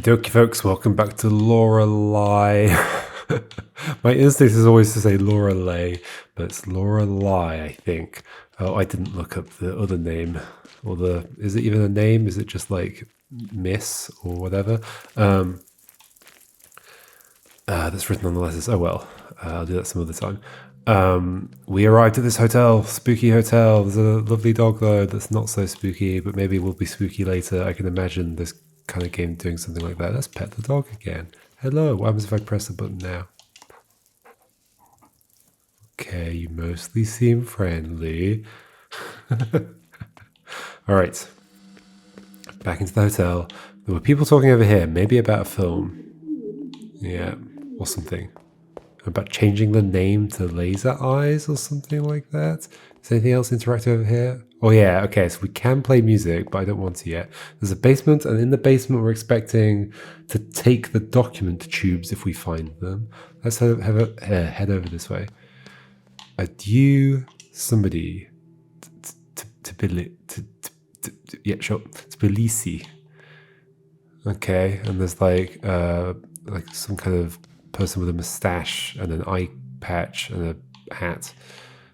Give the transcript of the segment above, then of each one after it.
dokie, folks, welcome back to Lorelei. My instinct is always to say Lorelei, but it's Lorelei, I think. Oh, I didn't look up the other name. Or is it even a name? Is it just like Miss or whatever? That's written on the letters. Oh well, I'll do that some other time. We arrived at this hotel, spooky hotel. There's a lovely dog though that's not so spooky, but maybe will be spooky later. I can imagine this kind of game doing something like that. Let's pet the dog again. Hello, what happens if I press the button now? Okay, you mostly seem friendly. All right, back into the hotel. There were people talking over here, maybe about a film. Yeah, or something. About changing the name to Laser Eyes or something like that. Is anything else interactive over here? Oh yeah, okay, so we can play music, but I don't want to yet. There's a basement, and in the basement we're expecting to take the document tubes if we find them. Let's head over this way. Adieu, somebody. Yeah, sure. Tbilisi. Okay, and there's like some kind of person with a mustache and an eye patch and a hat.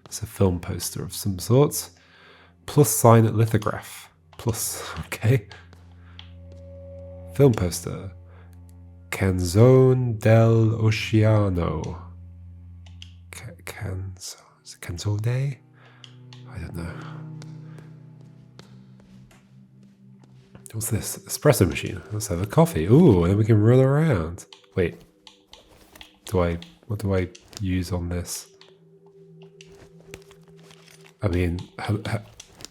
It's a film poster of some sort. Plus sign at lithograph. Plus, okay. Film poster. Canzone dell'Oceano. Canzone? I don't know. What's this? Espresso machine. Let's have a coffee. Ooh, and then we can run around. Wait. What do I use on this? I mean,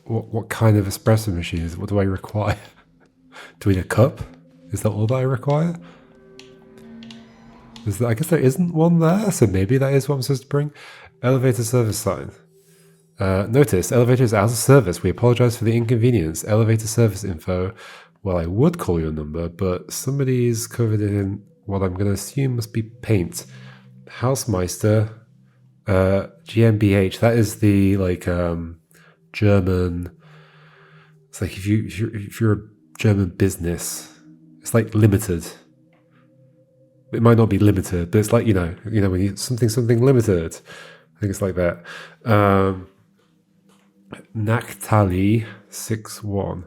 what kind of espresso machine is it? What do I require? Do we need a cup? Is that all that I require? I guess there isn't one there, so maybe that is what I'm supposed to bring. Elevator service sign. Notice, elevator is out of service. We apologize for the inconvenience. Elevator service info. Well, I would call your number, but somebody's covered it in what I'm going to assume must be paint. Hausmeister, GmbH. That is the German. It's like if you're a German business, it's like limited. It might not be limited, but it's like you know when you something limited. I think it's like that. Naktali 61.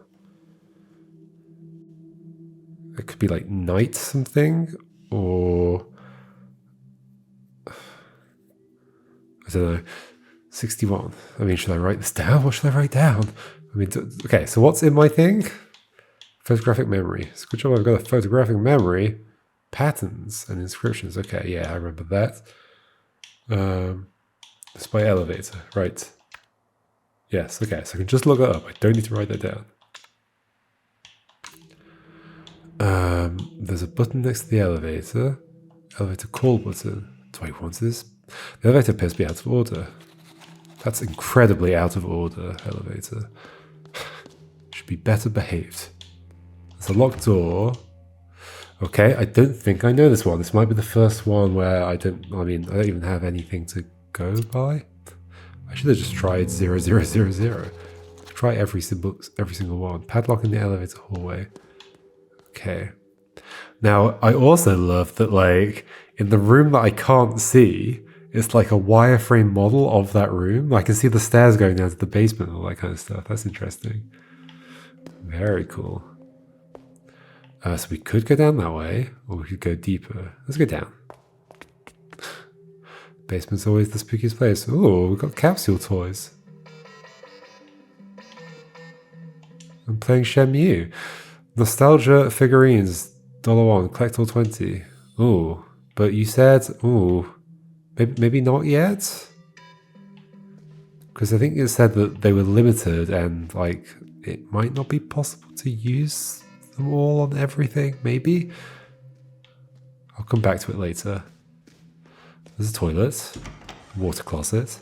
It could be like night something or I don't know. 61. I mean, should I write this down? What should I write down? I mean, okay, so what's in my thing? Photographic memory. It's a good job I've got a photographic memory. Patterns and inscriptions. Okay, yeah, I remember that. Display elevator. Right. Yes, okay, so I can just look it up. I don't need to write that down. There's a button next to the elevator. Elevator call button. Do I want this? The elevator appears to be out of order. That's incredibly out of order, elevator. Should be better behaved. There's a locked door. Okay, I don't think I know this one. This might be the first one where I don't even have anything to go by. I should have just tried 0000. Try every single one. Padlock in the elevator hallway. Okay. Now, I also love that, like, in the room that I can't see, it's like a wireframe model of that room. I can see the stairs going down to the basement and all that kind of stuff. That's interesting. Very cool. So we could go down that way, or we could go deeper. Let's go down. Basement's always the spookiest place. Oh, we've got capsule toys. I'm playing Shenmue. Nostalgia figurines, $1, collect all 20. Oh, but you said, maybe not yet? Because I think it said that they were limited and, like, it might not be possible to use them all on everything, maybe? I'll come back to it later. There's a toilet, water closet.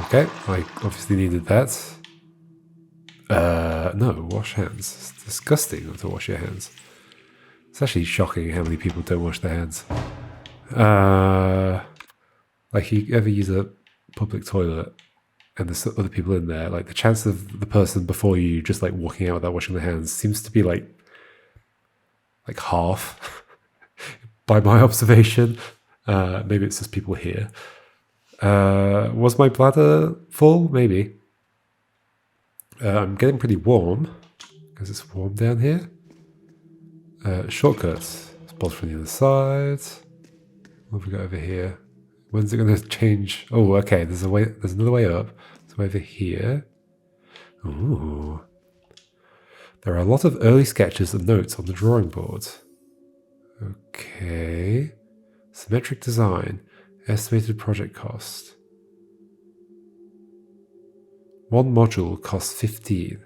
Okay, I obviously needed that. No, wash hands. It's disgusting to wash your hands. It's actually shocking how many people don't wash their hands. Like, you ever use a public toilet and there's other people in there, like the chance of the person before you just like walking out without washing their hands seems to be like half by my observation. Maybe it's just people here. Was my bladder full? Maybe. I'm getting pretty warm because it's warm down here. Shortcuts. Spots from the other side. What have we got over here? When's it going to change? Oh, okay. There's a way. There's another way up. So over here. Ooh. There are a lot of early sketches and notes on the drawing board. Okay. Symmetric design. Estimated project cost. One module costs 15.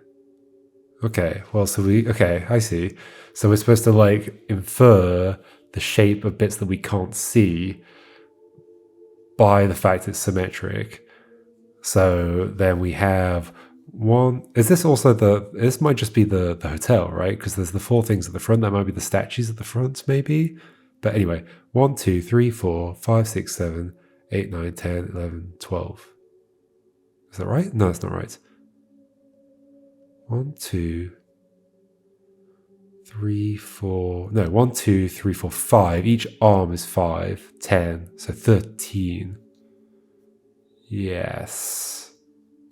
Okay, well, okay, I see. So we're supposed to like infer the shape of bits that we can't see by the fact it's symmetric. So then we have one. Is this also this might just be the hotel, right? Because there's the 4 things at the front. That might be the statues at the front, maybe. But anyway, 1, 2, 3, 4, 5, 6, 7, 8, 9, 10, 11, 12. Is that right? No, that's not right. 1, 2, 3, 4. No, 1, 2, 3, 4, 5. Each arm is 5, 10. So 13. Yes.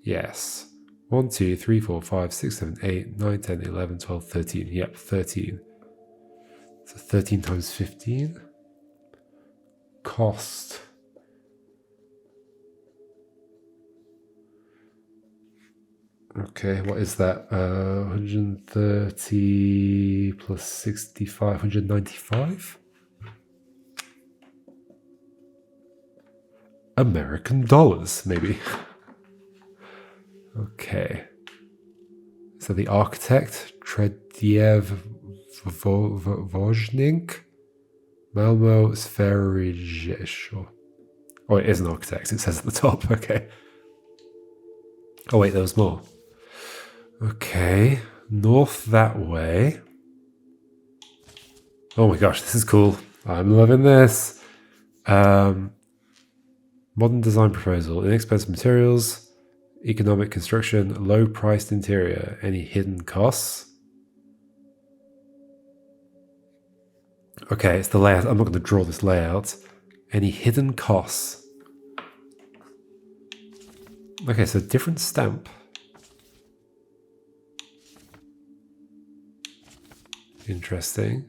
Yes. 1, 2, 3, 4, 5, 6, 7, 8, 9, 10, 11, 12, 13. Yep, 13. So 13 times 15. Cost. Okay, what is that? 130 plus 65, 195? American dollars, maybe. Okay. So the architect, Trediev Vojnik, Malmo Sverigesho. Oh, it is an architect, it says at the top, okay. Oh wait, there was more. Okay, north that way. Oh my gosh, this is cool. I'm loving this. Modern design proposal, inexpensive materials, economic construction, low priced interior, any hidden costs? Okay, it's the layout. I'm not going to draw this layout. Any hidden costs? Okay, so different stamp. Interesting.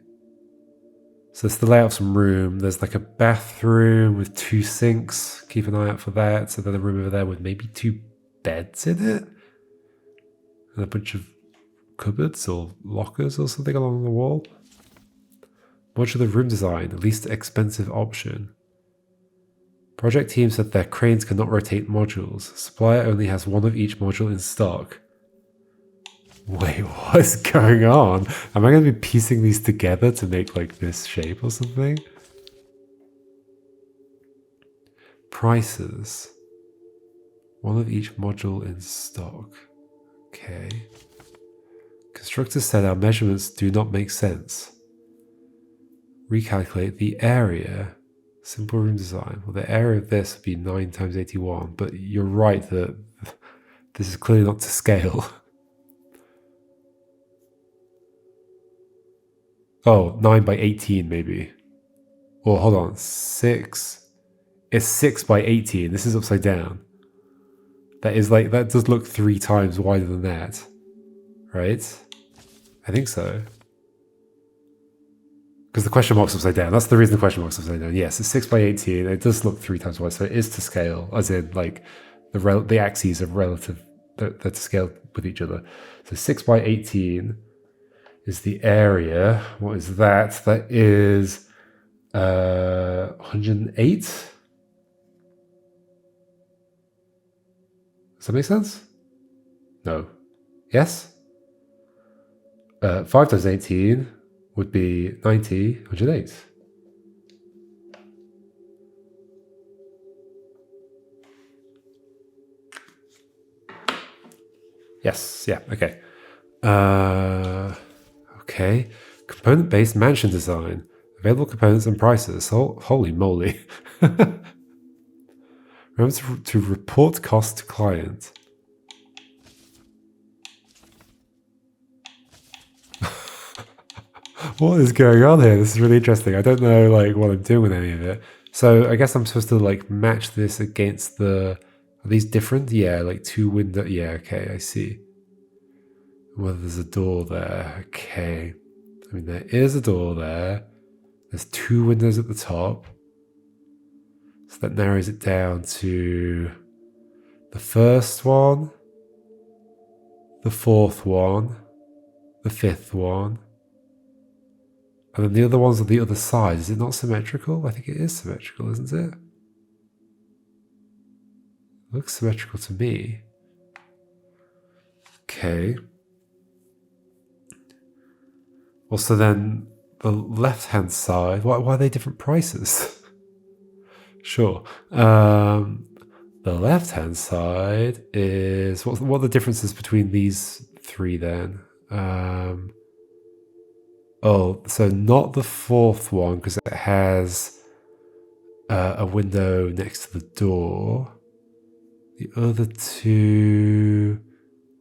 So it's the layout of some room. There's like a bathroom with 2 sinks. Keep an eye out for that. So then a room over there with maybe 2 beds in it. And a bunch of cupboards or lockers or something along the wall. Modular room design, the least expensive option. Project team said their cranes cannot rotate modules. Supplier only has 1 of each module in stock. Wait, what is going on? Am I going to be piecing these together to make like this shape or something? Prices. 1 of each module in stock. Okay. Constructors said our measurements do not make sense. Recalculate the area. Simple room design. Well, the area of this would be 9 times 81, but you're right that this is clearly not to scale. Oh, 9 by 18 maybe. Or hold on, 6. It's 6 by 18. This is upside down. That is like, that does look 3 times wider than that. Right? I think so. Because the question mark's upside down. That's the reason the question mark's upside down. Yes, it's 6 by 18. It does look 3 times wide, so it is to scale, as in like the axes are relative, they're to scale with each other. So 6 by 18 is the area. What is that? That is 108. Does that make sense? No. Yes? 5 times 18 would be 90, 108. Yes, yeah, okay. Okay. Component-based mansion design. Available components and prices. Holy moly. Remember to report cost to client. What is going on here? This is really interesting. I don't know like what I'm doing with any of it. So I guess I'm supposed to like match this against the... Are these different? Yeah, like two window. Yeah, okay, I see. Whether there's a door there. Okay. I mean, there is a door there. There's two windows at the top. So that narrows it down to the first one, the fourth one, the fifth one. And then the other one's on the other side. Is it not symmetrical? I think it is symmetrical, isn't it? Looks symmetrical to me. Okay. Also then the left-hand side, why are they different prices? Sure. The left-hand side is, what are the differences between these three then? Oh, so not the fourth one because it has a window next to the door. The other two,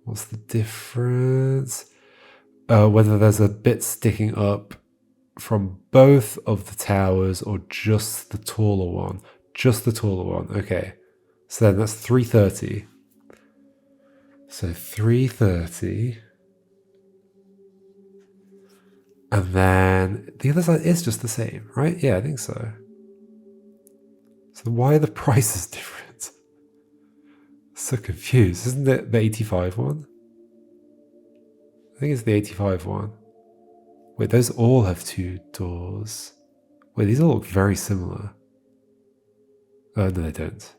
what's the difference? Whether there's a bit sticking up from both of the towers or just the taller one. Just the taller one. Okay. So then that's 330. So 330. And then the other side is just the same, right? Yeah, I think so. So why are the prices different? So confused. Isn't it the 85 one? I think it's the 85 one. Wait, those all have two doors. Wait, these all look very similar. Oh, no, they don't.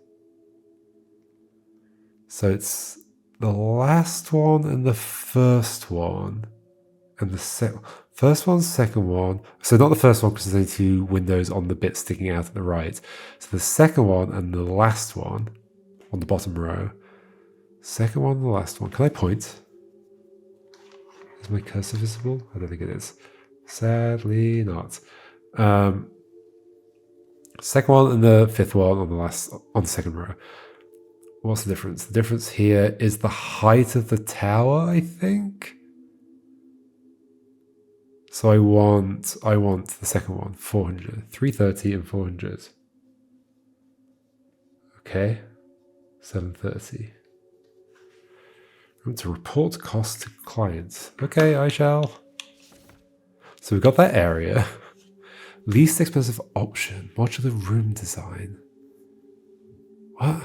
So it's the last one and the first one. And the first one, second one. So not the first one because there's only two windows on the bit sticking out at the right. So the second one and the last one on the bottom row. Second one and the last one. Can I point? Is my cursor visible? I don't think it is. Sadly not. Second one and the fifth one on the second row. What's the difference? The difference here is the height of the tower, I think. So I want the second one, 400, 330 and 400. Okay, 730. To report cost to clients. Okay, I shall. So we've got that area. Least expensive option, modular room design. What?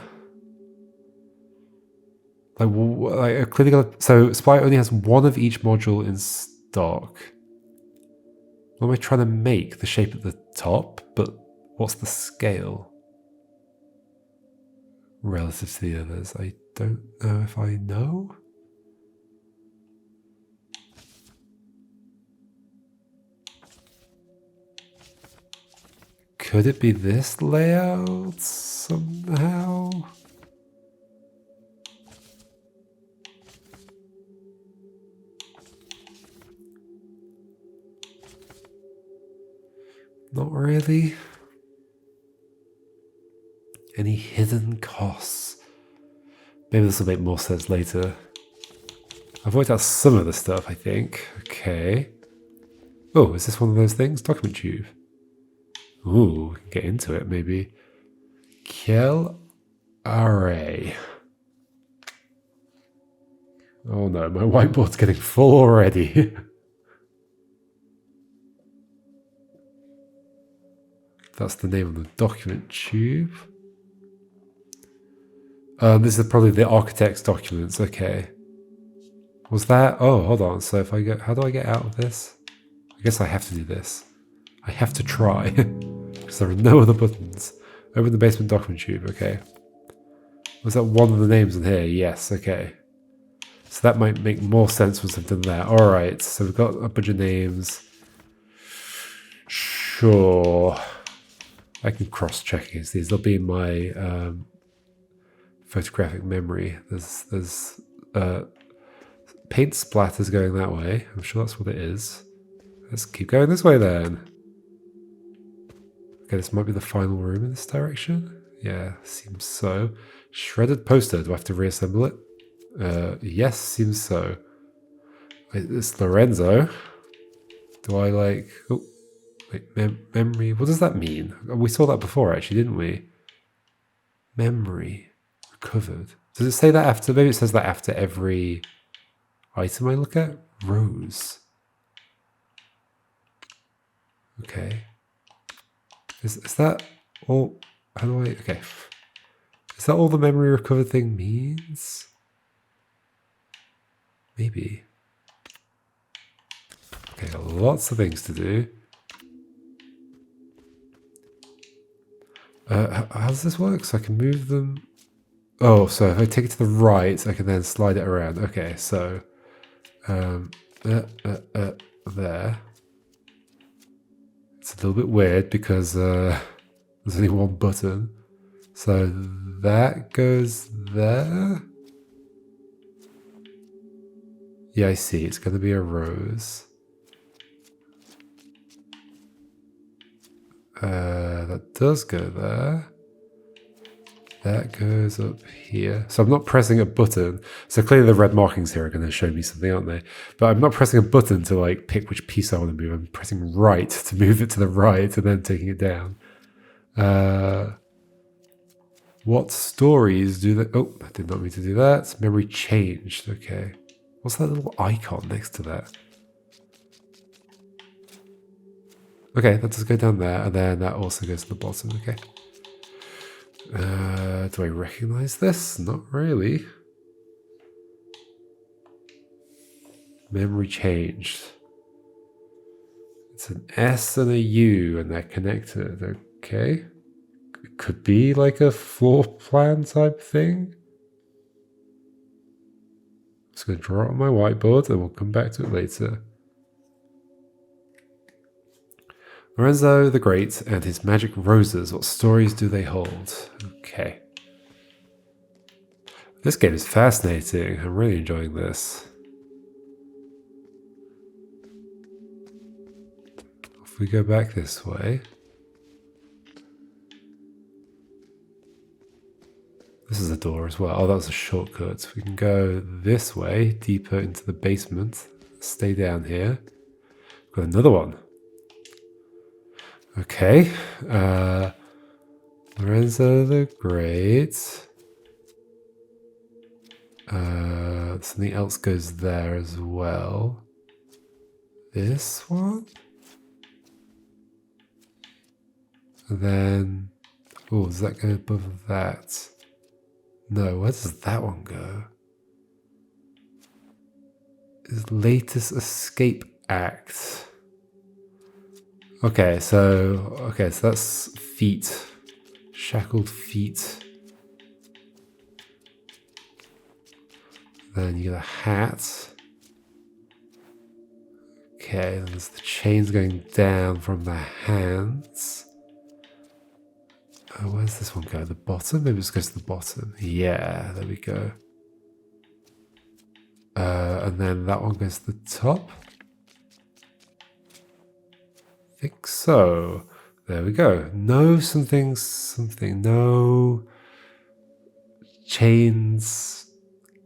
Like clearly got. So Spy only has one of each module in stock. What am I trying to make? The shape at the top, but what's the scale relative to the others? I don't know if I know. Could it be this layout somehow? Not really. Any hidden costs? Maybe this will make more sense later. I've worked out some of the stuff, I think. Okay. Oh, is this one of those things? Document tube. Ooh, we can get into it maybe. Kiel array. Oh no, my whiteboard's getting full already. That's the name of the document tube. This is probably the architect's documents. Okay. Was that? Oh, hold on. So if I go, how do I get out of this? I guess I have to do this. I have to try because there are no other buttons. Open the basement document tube. Okay. Was that one of the names in here? Yes. Okay. So that might make more sense once I've done that. All right. So we've got a bunch of names. Sure. I can cross-check against these. They'll be in my photographic memory. There's paint splatters going that way. I'm sure that's what it is. Let's keep going this way then. Okay, this might be the final room in this direction. Yeah, seems so. Shredded poster. Do I have to reassemble it? Yes, seems so. Wait, it's Lorenzo. Do I like... Oh, wait, memory. What does that mean? We saw that before, actually, didn't we? Memory. Recovered. Does it say that after... Maybe it says that after every item I look at? Rose. Okay. Is that all... How do I... Okay. Is that all the memory recovered thing means? Maybe. Okay, got lots of things to do. How does this work? So I can move them... Oh, so if I take it to the right, I can then slide it around. Okay, so... there. It's a little bit weird because there's only one button. So that goes there. Yeah, I see. It's going to be a rose. That does go there. That goes up here. So I'm not pressing a button. So clearly the red markings here are going to show me something, aren't they? But I'm not pressing a button to like pick which piece I want to move. I'm pressing right to move it to the right and then taking it down. What stories do they... Oh, I did not mean to do that. Memory changed. Okay. What's that little icon next to that? Okay, that does go down there. And then that also goes to the bottom. Okay. Do I recognize this? Not really. Memory changed. It's an S and a U and they're connected. Okay. It could be like a floor plan type thing. I'm just going to draw it on my whiteboard and we'll come back to it later. Renzo the Great and his magic roses. What stories do they hold? Okay. This game is fascinating. I'm really enjoying this. If we go back this way. This is a door as well. Oh, that was a shortcut. We can go this way, deeper into the basement. Stay down here. Got another one. Okay. Renzo the Great. Something else goes there as well. This one? And then... Oh, does that go above that? No, where does that one go? His latest escape act. Okay, so that's feet. Shackled feet. Then you get a hat. Okay, then there's the chains going down from the hands. Oh, where's this one go? The bottom? Maybe this goes to the bottom. Yeah, there we go. And then that one goes to the top. I think so. There we go. No something. No chains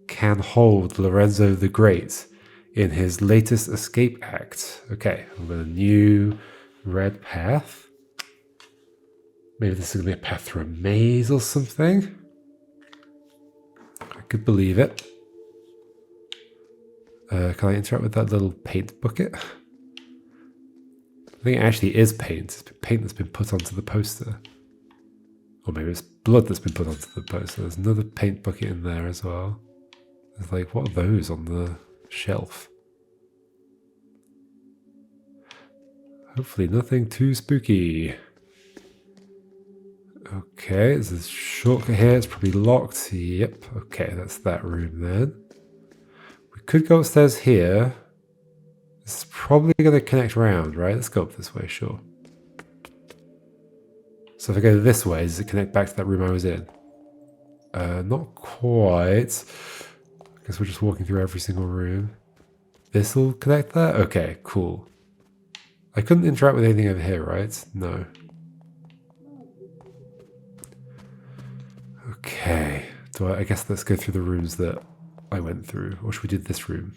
can hold Lorenzo the Great in his latest escape act. Okay, I've got a new red path. Maybe this is going to be a path through a maze or something. I could believe it. Can I interact with that little paint bucket? I think it actually is paint. It's paint that's been put onto the poster. Or maybe it's blood that's been put onto the poster. There's another paint bucket in there as well. There's like, what are those on the shelf? Hopefully nothing too spooky. Okay, there's a shortcut here. It's probably locked. Yep. Okay, that's that room then. We could go upstairs here. This is probably going to connect around, right? Let's go up this way, sure. So if I go this way, does it connect back to that room I was in? Not quite. I guess we're just walking through every single room. This will connect there? Okay, cool. I couldn't interact with anything over here, right? No. Okay. I guess let's go through the rooms that I went through. Or should we do this room?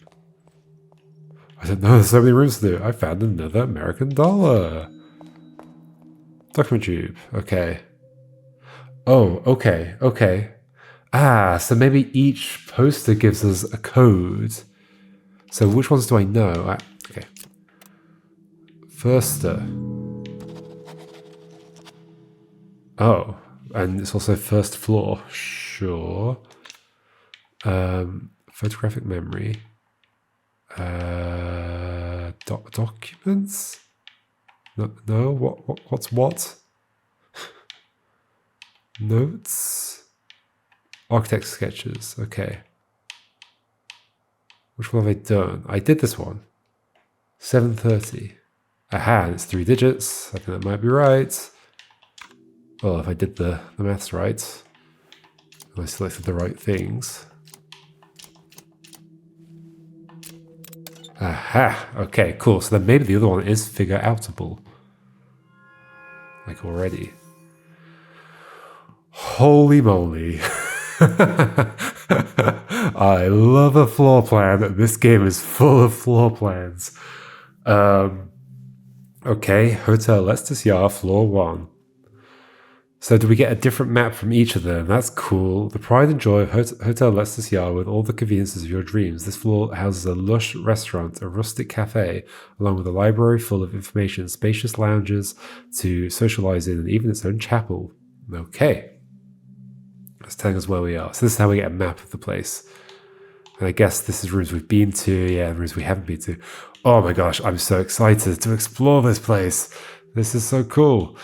I don't know, there's so many rooms to do. I found another American dollar. Document tube. Okay. Oh, okay, okay. Ah, so maybe each poster gives us a code. So which ones do I know? Okay. First. Oh, and it's also first floor. Sure. Photographic memory. Documents? No. What's what? Notes. Architect sketches. Okay. Which one have I done? I did this one. 730. Aha, it's 3 digits. I think that might be right. Well, if I did the maths right, and I selected the right things. Aha, okay, cool. So then maybe the other one is figure outable. Like already. Holy moly. I love a floor plan. This game is full of floor plans. Okay, Hotel Leicester Yard, floor 1. So do we get a different map from each of them? That's cool. The pride and joy of Hotel Leicester Yard with all the conveniences of your dreams. This floor houses a lush restaurant, a rustic cafe, along with a library full of information, spacious lounges to socialize in, and even its own chapel. Okay. It's telling us where we are. So this is how we get a map of the place. And I guess this is rooms we've been to, yeah, and rooms we haven't been to. Oh my gosh, I'm so excited to explore this place. This is so cool.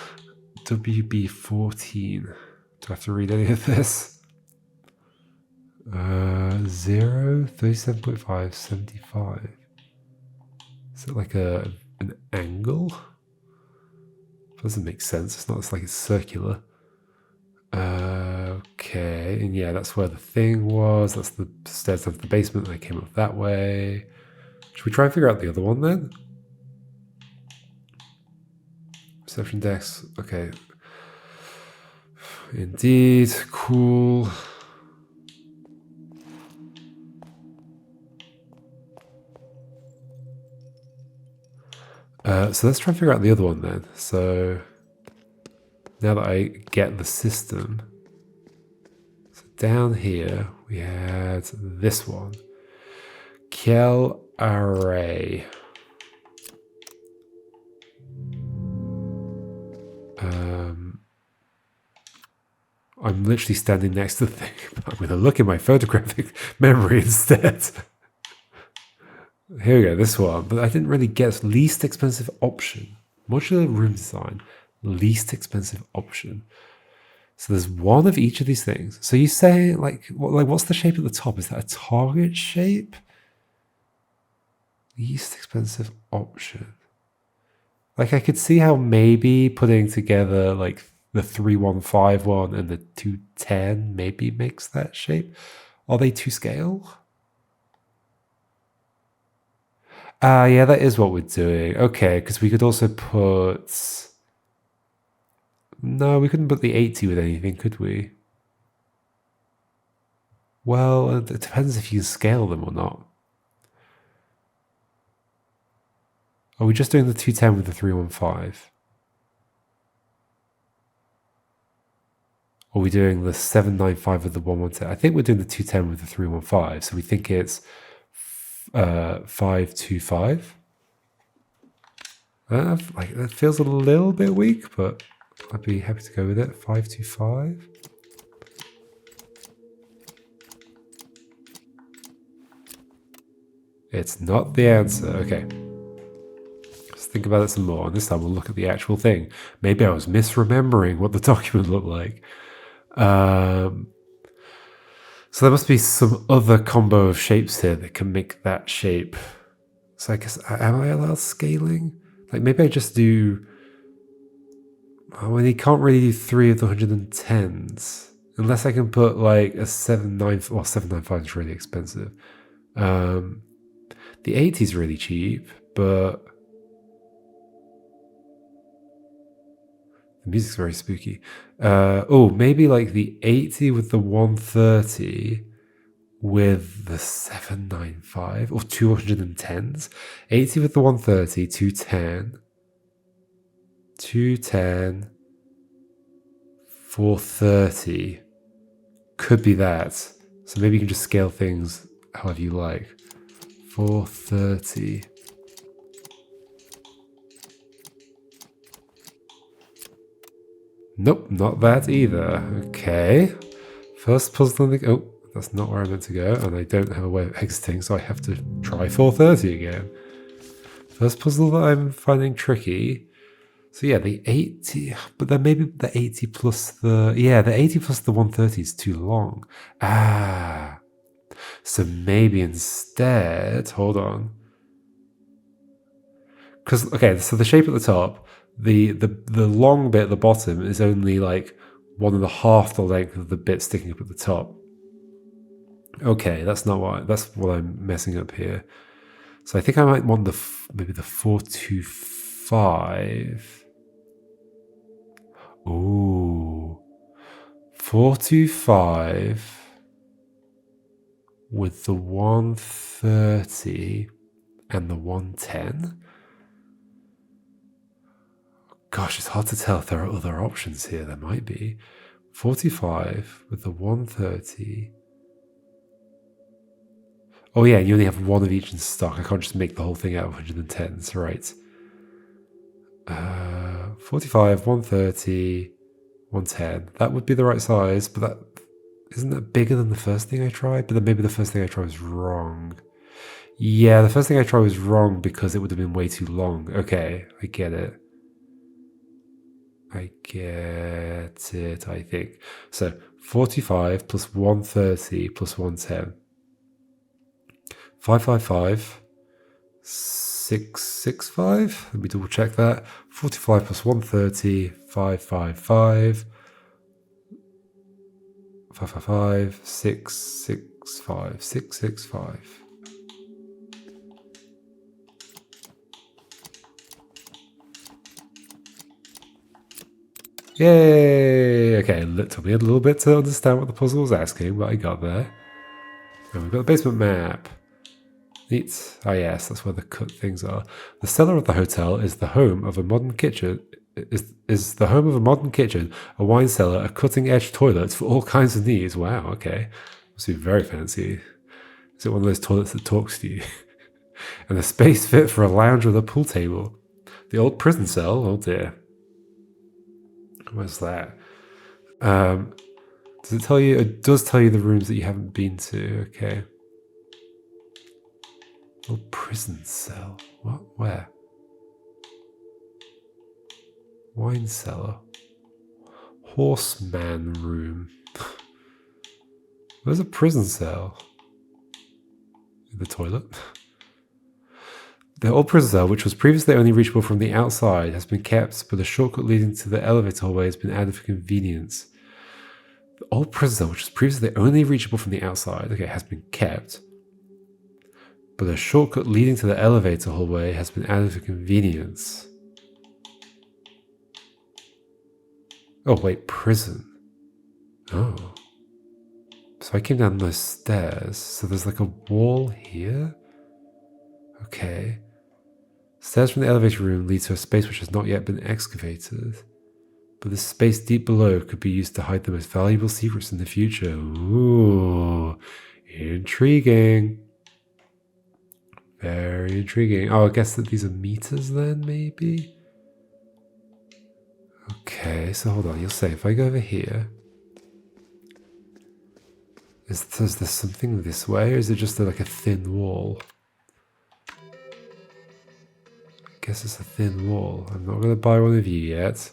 WB14. Do I have to read any of this? 0, 37.5, 75. Is it like an angle? Doesn't make sense. It's not. It's like it's circular. Okay, and yeah, that's where the thing was. That's the stairs down to the basement. And I came up that way. Should we try and figure out the other one then? Reception decks. Okay. Indeed. Cool. So let's try and figure out the other one then. So now that I get the system, so down here we had this one. Kiel Array. I'm literally standing next to the thing, but I'm going to look in my photographic memory instead. Here we go, this one. But I didn't really get least expensive option. Modular room design, least expensive option. So there's one of each of these things. So you say, what's the shape at the top? Is that a target shape? Least expensive option. Like I could see how maybe putting together like the 315 one and the 210 maybe makes that shape. Are they to scale? Yeah, that is what we're doing. Okay, because we could also put... No, we couldn't put the 80 with anything, could we? Well, it depends if you can scale them or not. Are we just doing the 210 with the 315? Or are we doing the 795 with the 110? I think we're doing the 210 with the 315. So we think it's 525. Like that feels a little bit weak, but I'd be happy to go with it. 525. It's not the answer. Okay. Let's think about it some more. And this time we'll look at the actual thing. Maybe I was misremembering what the document looked like. So there must be some other combo of shapes here that can make that shape. So I guess, am I allowed scaling? Like maybe I just do... Oh, and you can't really do 3 of the 110s. Unless I can put like a 795... Well, 795 is really expensive. The 80 is really cheap, but... The music's very spooky. Oh, maybe like the 80 with the 130 with the 795 or 210s. 80 with the 130, 210, 210, 430. Could be that. So maybe you can just scale things however you like. 430. Nope, not that either. Okay. First puzzle on the... Oh, that's not where I meant to go. And I don't have a way of exiting, so I have to try 430 again. First puzzle that I'm finding tricky. So yeah, the 80... But then maybe the 80 plus the... Yeah, the 80 plus the 130 is too long. Ah. So maybe instead... Hold on. Because, okay, so the shape at the top... The long bit at the bottom is only like 1.5 the length of the bit sticking up at the top. Okay, that's what I'm messing up here. So I think I might want maybe the 425. Ooh, 425 with the 130 and the 110. Gosh, it's hard to tell if there are other options here. There might be. 45 with the 130. Oh yeah, you only have one of each in stock. I can't just make the whole thing out of 110s, right? 45, 130, 110. That would be the right size, but that isn't that bigger than the first thing I tried? But then maybe the first thing I tried was wrong. Yeah, the first thing I tried was wrong because it would have been way too long. Okay, I get it. I get it, I think. So 45 plus 130 plus 110. 555. 665. Let me double check that. 45 plus 130. 555. 555. 665. 665. Yay! Okay, it took me a little bit to understand what the puzzle was asking, but I got there. And we've got the basement map. Neat. Ah yes, that's where the cut things are. The cellar of the hotel is the home of a modern kitchen. Is the home of a modern kitchen, a wine cellar, a cutting-edge toilet for all kinds of needs. Wow, okay. Must be very fancy. Is it one of those toilets that talks to you? And a space fit for a lounge with a pool table. The old prison cell. Oh dear. Where's that? Does it tell you? It does tell you the rooms that you haven't been to. Okay. Oh, prison cell. What? Where? Wine cellar. Horseman room. Where's a prison cell? In the toilet. The old prison cell, which was previously only reachable from the outside, has been kept, but a shortcut leading to the elevator hallway has been added for convenience. The old prison cell, which was previously only reachable from the outside, okay, has been kept, but a shortcut leading to the elevator hallway has been added for convenience. Oh, wait, prison. Oh. So I came down those stairs, so there's like a wall here? Okay. Stairs from the elevator room lead to a space which has not yet been excavated. But the space deep below could be used to hide the most valuable secrets in the future. Ooh, intriguing. Very intriguing. Oh, I guess that these are meters then, maybe? Okay, so hold on. You'll say, if I go over here, is there something this way, or is it just like a thin wall? I guess it's a thin wall. I'm not going to buy one of you yet.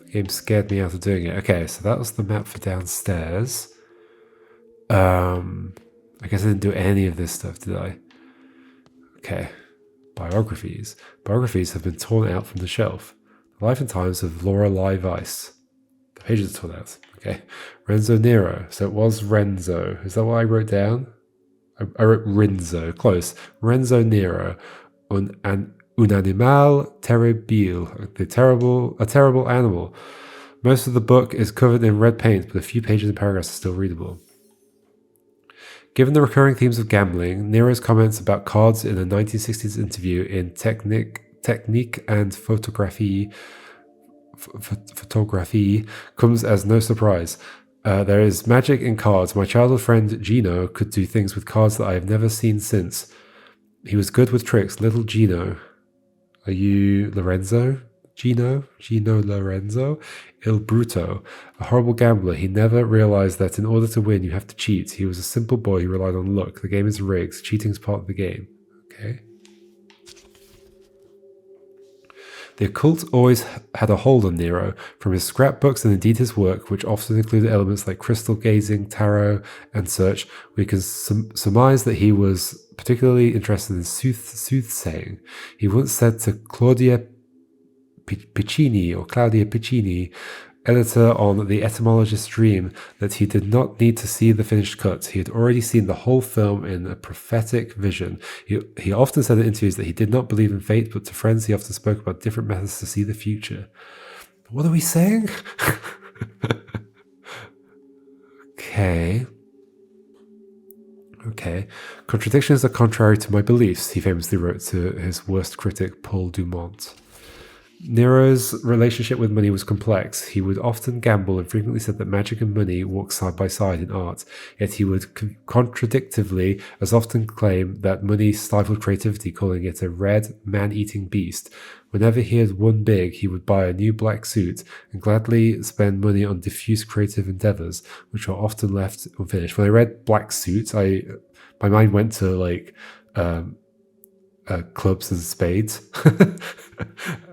The game scared me out of doing it. Okay, so that was the map for downstairs. I guess I didn't do any of this stuff, did I? Okay. Biographies. Biographies have been torn out from the shelf. The life and times of Lorelei Weiss. The pages are torn out. Okay. Renzo Nero. So it was Renzo. Is that what I wrote down? I wrote Renzo. Close. Renzo Nero. An un animal terrible, a terrible animal. Most of the book is covered in red paint, but a few pages and paragraphs are still readable. Given the recurring themes of gambling, Nero's comments about cards in a 1960s interview in Technique and Photography comes as no surprise. There is magic in cards. My childhood friend Gino could do things with cards that I have never seen since. He was good with tricks. Little Gino. Are you Lorenzo? Gino Lorenzo? Il Bruto. A horrible gambler. He never realized that in order to win, you have to cheat. He was a simple boy who relied on luck. The game is rigged. Cheating is part of the game. Okay. The occult always had a hold on Nero. From his scrapbooks and indeed his work, which often included elements like crystal gazing, tarot, and such, we can surmise that he was particularly interested in soothsaying. He once said to Claudia Piccini, editor on The Etymologist's Dream, that he did not need to see the finished cut. He had already seen the whole film in a prophetic vision. He often said in interviews that he did not believe in fate, but to friends he often spoke about different methods to see the future. What are we saying? Okay. Contradictions are contrary to my beliefs, he famously wrote to his worst critic, Paul Dumont. Nero's relationship with money was complex. He would often gamble and frequently said that magic and money walk side by side in art, yet he would contradictively as often claim that money stifled creativity, calling it a red, man-eating beast. Whenever he had won big, he would buy a new black suit and gladly spend money on diffuse creative endeavors, which were often left unfinished. When I read black suit, my mind went to like clubs and spades,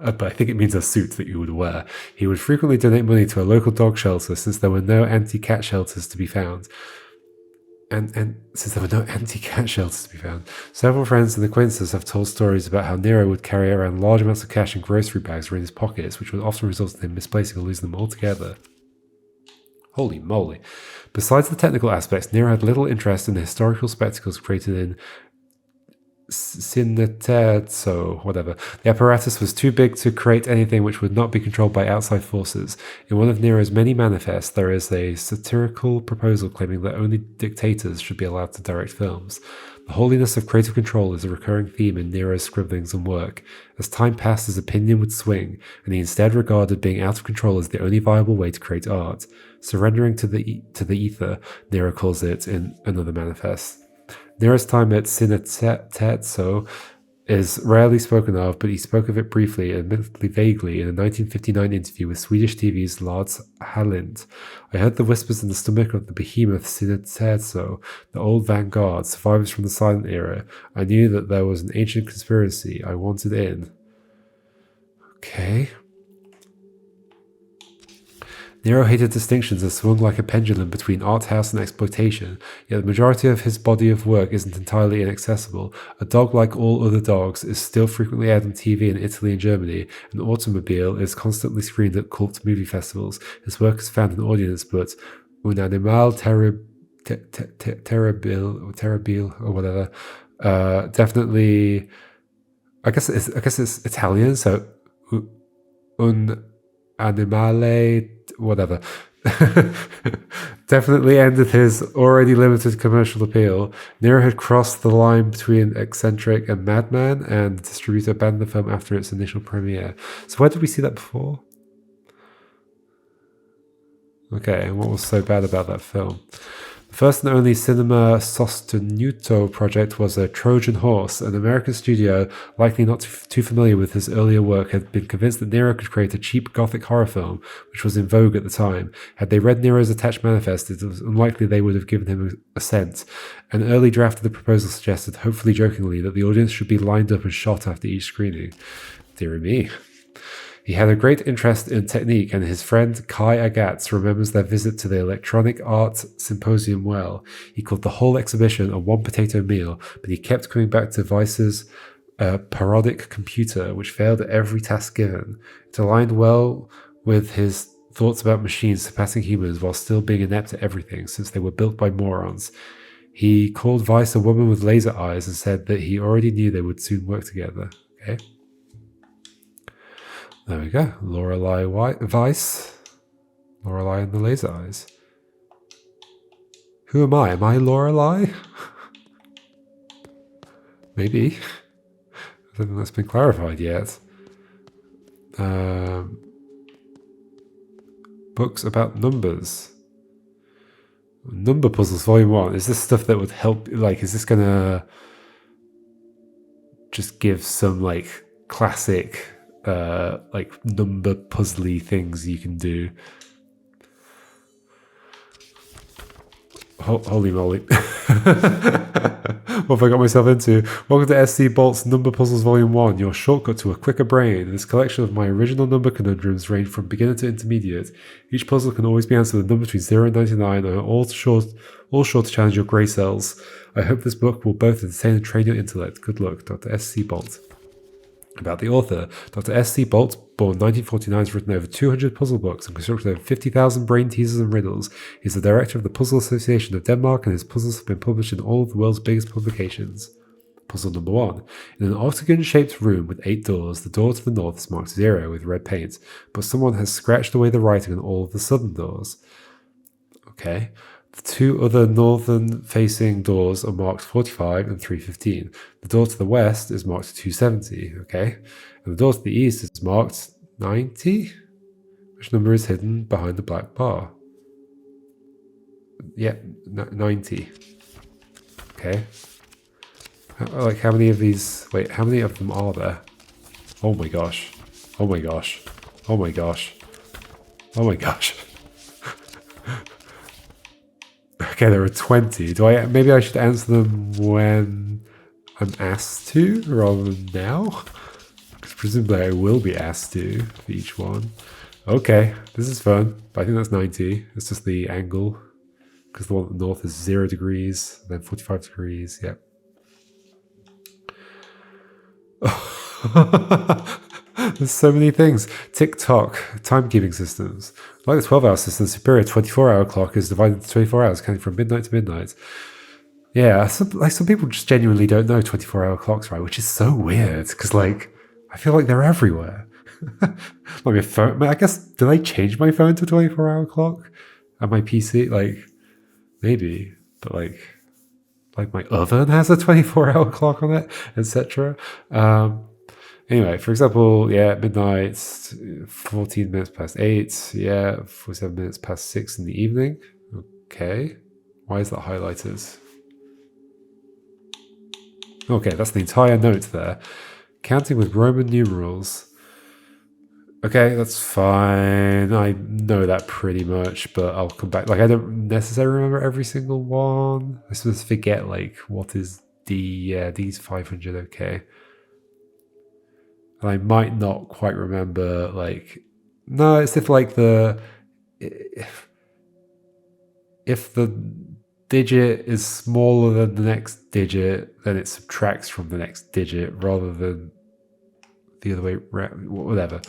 but I think it means a suit that you would wear. He would frequently donate money to a local dog shelter since there were no anti-cat shelters to be found. And since there were no anti-cat shelters to be found, several friends and acquaintances have told stories about how Nero would carry around large amounts of cash in grocery bags or in his pockets, which would often result in him misplacing or losing them altogether. Holy moly. Besides the technical aspects, Nero had little interest in the historical spectacles created in Cineterzo, whatever. The apparatus was too big to create anything which would not be controlled by outside forces. In one of Nero's many manifests, there is a satirical proposal claiming that only dictators should be allowed to direct films. The holiness of creative control is a recurring theme in Nero's scribblings and work. As time passed, his opinion would swing, and he instead regarded being out of control as the only viable way to create art. Surrendering to the ether, Nero calls it in another manifest. Nero's time at Cineterzo is rarely spoken of, but he spoke of it briefly, admittedly vaguely, in a 1959 interview with Swedish TV's Lars Hallind. I heard the whispers in the stomach of the behemoth Cineterzo, the old vanguard, survivors from the silent era. I knew that there was an ancient conspiracy. I wanted in. Okay. Nero hated distinctions and swung like a pendulum between art house and exploitation, yet the majority of his body of work isn't entirely inaccessible. A dog, like all other dogs, is still frequently aired on TV in Italy and Germany. An automobile is constantly screened at cult movie festivals. His work has found an audience, but un animal terrible or whatever, definitely, I guess it's Italian, so un animale, whatever, definitely ended his already limited commercial appeal. Nero had crossed the line between eccentric and madman, and the distributor banned the film after its initial premiere. So where did we see that before? Okay, and what was so bad about that film? The first and only cinema sostenuto project was a Trojan Horse. An American studio, likely not too familiar with his earlier work, had been convinced that Nero could create a cheap gothic horror film, which was in vogue at the time. Had they read Nero's attached manifest, it was unlikely they would have given him assent. An early draft of the proposal suggested, hopefully jokingly, that the audience should be lined up and shot after each screening. Dear me. He had a great interest in technique, and his friend Kai Agatz remembers their visit to the Electronic Art Symposium well. He called the whole exhibition a one-potato meal, but he kept coming back to Weiss's parodic computer, which failed at every task given. It aligned well with his thoughts about machines surpassing humans while still being inept at everything, since they were built by morons. He called Weiss a woman with laser eyes and said that he already knew they would soon work together. Okay. There we go. Lorelei Weiss. Lorelei and the laser eyes. Who am I? Am I Lorelei? Maybe. I don't think that's been clarified yet. Books about numbers. Number Puzzles Volume 1. Is this stuff that would help? Like, is this gonna just give some like classic like number puzzly things you can do? Holy moly. What have I got myself into? Welcome to SC Bolt's Number Puzzles Volume 1, your shortcut to a quicker brain. This collection of my original number conundrums range from beginner to intermediate. Each puzzle can always be answered with a number between 0 and 99, and are all sure to challenge your grey cells. I hope this book will both entertain and train your intellect. Good luck, Dr. SC Bolt. About the author, Dr. S.C. Bolt, born 1949, has written over 200 puzzle books and constructed over 50,000 brain teasers and riddles. He's the director of the Puzzle Association of Denmark, and his puzzles have been published in all of the world's biggest publications. Puzzle number 1. In an octagon-shaped room with 8 doors, the door to the north is marked 0 with red paint, but someone has scratched away the writing on all of the southern doors. Okay. The 2 other northern-facing doors are marked 45 and 315. The door to the west is marked 270, okay? And the door to the east is marked 90? Which number is hidden behind the black bar? Yeah, 90. Okay. How many of these... Wait, how many of them are there? Oh my gosh. Oh my gosh. Oh my gosh. Oh my gosh. Okay, there are 20. Maybe I should answer them when I'm asked to, rather than now? Because presumably I will be asked to for each one. Okay, this is fun, but I think that's 90. It's just the angle, because the one at the north is 0 degrees, then 45 degrees, yep. There's so many things. TikTok, timekeeping systems. Like the 12-hour system, the superior 24-hour clock is divided into 24 hours, counting from midnight to midnight. Yeah, some people just genuinely don't know 24-hour clocks, right? Which is so weird, because I feel like they're everywhere. Like my phone, I guess, did I change my phone to a 24-hour clock? And my PC, maybe, but my oven has a 24-hour clock on it, etc. Anyway, for example, midnight, 14 minutes past 8, 47 minutes past 6 in the evening. Okay. Why is that highlighted? Okay, that's the entire note there. Counting with Roman numerals. Okay, that's fine. I know that pretty much, but I'll come back. I don't necessarily remember every single one. I just forget, what is D? Yeah, D's 500, okay. And I might not quite remember, no, it's if if the digit is smaller than the next digit, then it subtracts from the next digit rather than the other way around, whatever.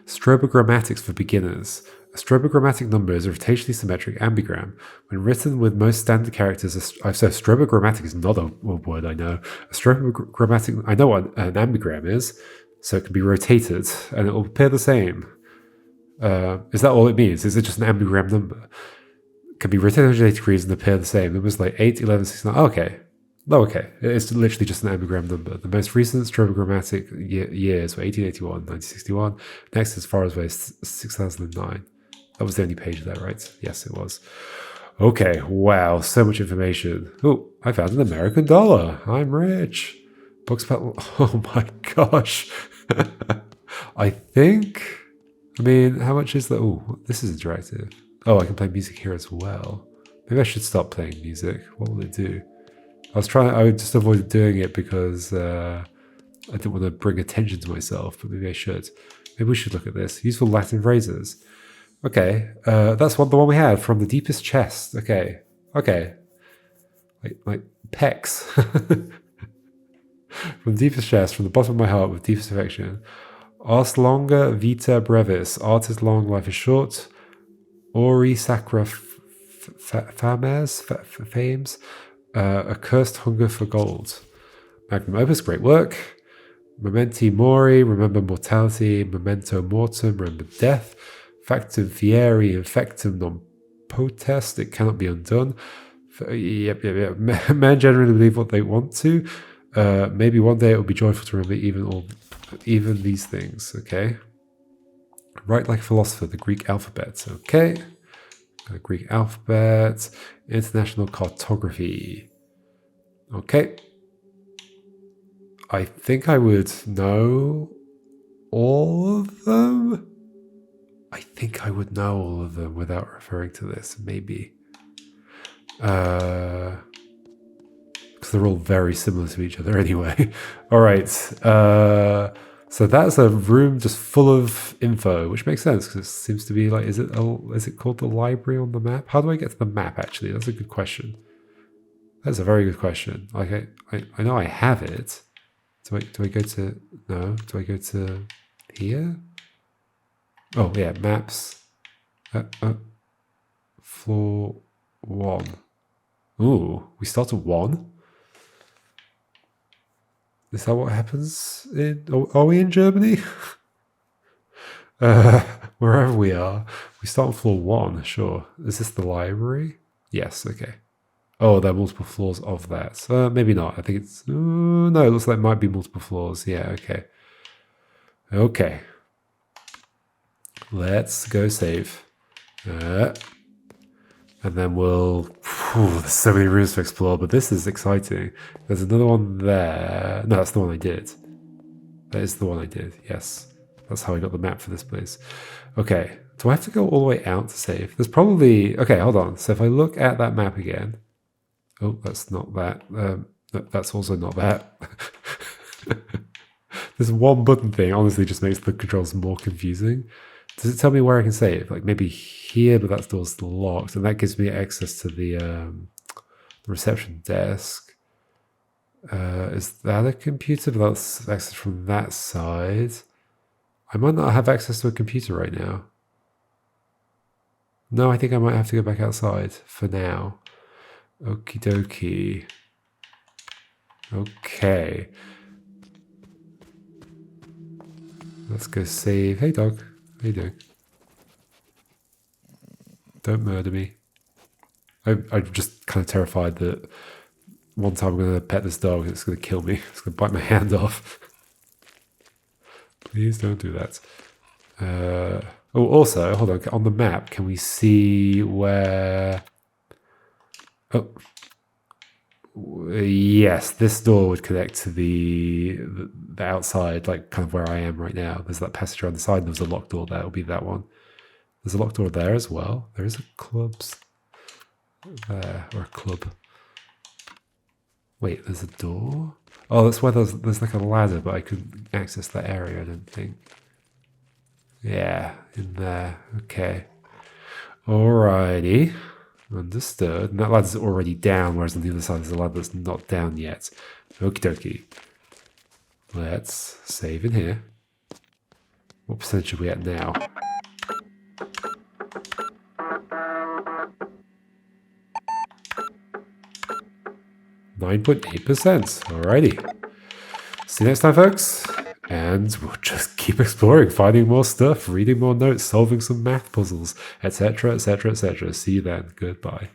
Strobogrammatics for beginners. A strobogrammatic number is a rotationally symmetric ambigram. When written with most standard characters, so strobogrammatic is not a word I know. A strobogrammatic, I know what an ambigram is, so it can be rotated and it will appear the same. Is that all it means? Is it just an ambigram number? It can be rotated 180 degrees and appear the same. Numbers like 8, 11, 16, okay. Oh, okay. It's literally just an ambigram number. The most recent strobogrammatic years were 1881, 1961. Next, as far away as 6009. That was the only page there, right? Yes, it was. Okay, wow, so much information. Oh, I found an American dollar. I'm rich. Books about... Oh my gosh. I mean, how much is that? Oh, this is interactive. Oh, I can play music here as well. Maybe I should stop playing music. What will it do? I would just avoid doing it because I didn't want to bring attention to myself, but maybe I should. Maybe we should look at this. Useful Latin phrases. Okay, that's the one we had, from the deepest chest. Okay. Like pecs. From the deepest chest, from the bottom of my heart, with deepest affection. Ars longa vita brevis. Art is long, life is short. Ori sacra fames. A cursed hunger for gold. Magnum opus, great work. Mementi mori, remember mortality. Memento mortem, remember death. Factum fieri, infectum non potest, it cannot be undone. Yep. Men generally believe what they want to. Maybe one day it will be joyful to remember even these things. Okay. Write like a philosopher, the Greek alphabet. Okay. The Greek alphabet, international cartography. Okay. I think I would know all of them. I think I would know all of them without referring to this, maybe. Because they're all very similar to each other anyway. All right. So that's a room just full of info, which makes sense because it seems to be like, is it called the library on the map? How do I get to the map, actually? That's a good question. That's a very good question. Like, I know I have it. Do I go to, no, do I go to here? Oh, yeah, maps. Floor 1. Ooh, we start at 1? Is that what happens in, are we in Germany? Wherever we are. We start on floor 1, sure. Is this the library? Yes, okay. Oh, there are multiple floors of that. Maybe not. I think it's, no, it looks like it might be multiple floors. Yeah, okay. Okay. Let's go save. And then we'll... there's so many rooms to explore, but this is exciting. There's another one there. No, that's the one I did. That is the one I did, yes. That's how I got the map for this place. Okay, do I have to go all the way out to save? There's probably... Okay, hold on. So if I look at that map again... Oh, that's not that. That's also not that. This one button thing honestly just makes the controls more confusing. Does it tell me where I can save? Like maybe here, but that door's still locked. And that gives me access to the reception desk. Is that a computer? But that's access from that side. I might not have access to a computer right now. No, I think I might have to go back outside for now. Okie dokie. Okay. Let's go save. Hey, dog. How you doing? Don't murder me. I'm just kind of terrified that one time I'm going to pet this dog and it's going to kill me. It's going to bite my hand off. Please don't do that. Oh, also, hold on. On the map, can we see where... Oh, yes, this door would connect to the outside, like kind of where I am right now. There's that passage around the side, and there's a locked door there. It'll be that one. There's a locked door there as well. There is a club there, or a club. Wait, there's a door? Oh, that's where there's like a ladder, but I couldn't access that area, I don't think. Yeah, in there. Okay. Alrighty. Understood. And that ladder's already down, whereas on the other side there's a ladder that's not down yet. Okie dokie. Let's save in here. What percentage are we at now? 9.8%. Alrighty. See you next time, folks. And we'll just keep exploring, finding more stuff, reading more notes, solving some math puzzles, etc., etc., etc. See you then. Goodbye.